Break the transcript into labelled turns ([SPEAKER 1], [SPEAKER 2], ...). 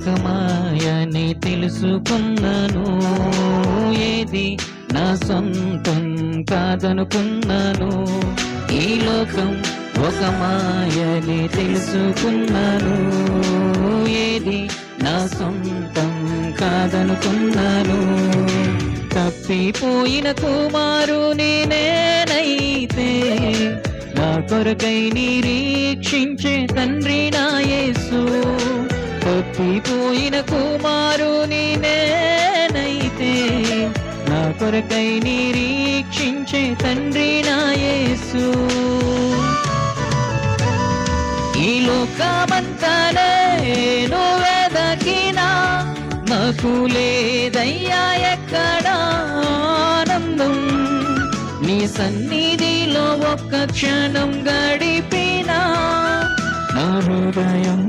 [SPEAKER 1] లోకమాయని తెలుసుకున్నాను, ఏది నా సొంతం కాదనుకున్నాను. ఈ లోకం ఒక మాయని తెలుసుకున్నాను, ఏది నా సొంతం కాదనుకున్నాను. తప్పిపోయిన కుమారుని నేనైతే, నా కొరకై నిరీక్షించే తండ్రి నా యేసు. తప్పిపోయిన కుమారుని నేనైతే, నా కొరకై నిరీక్షించే తండ్రి నా యేసు. ఈ లోకమంతా నేను వెదకినా, నాకు లేదయ్యా ఎక్కడ ఆనందం. నీ సన్నిధిలో ఒక్క క్షణం గడిపినా నా హృదయం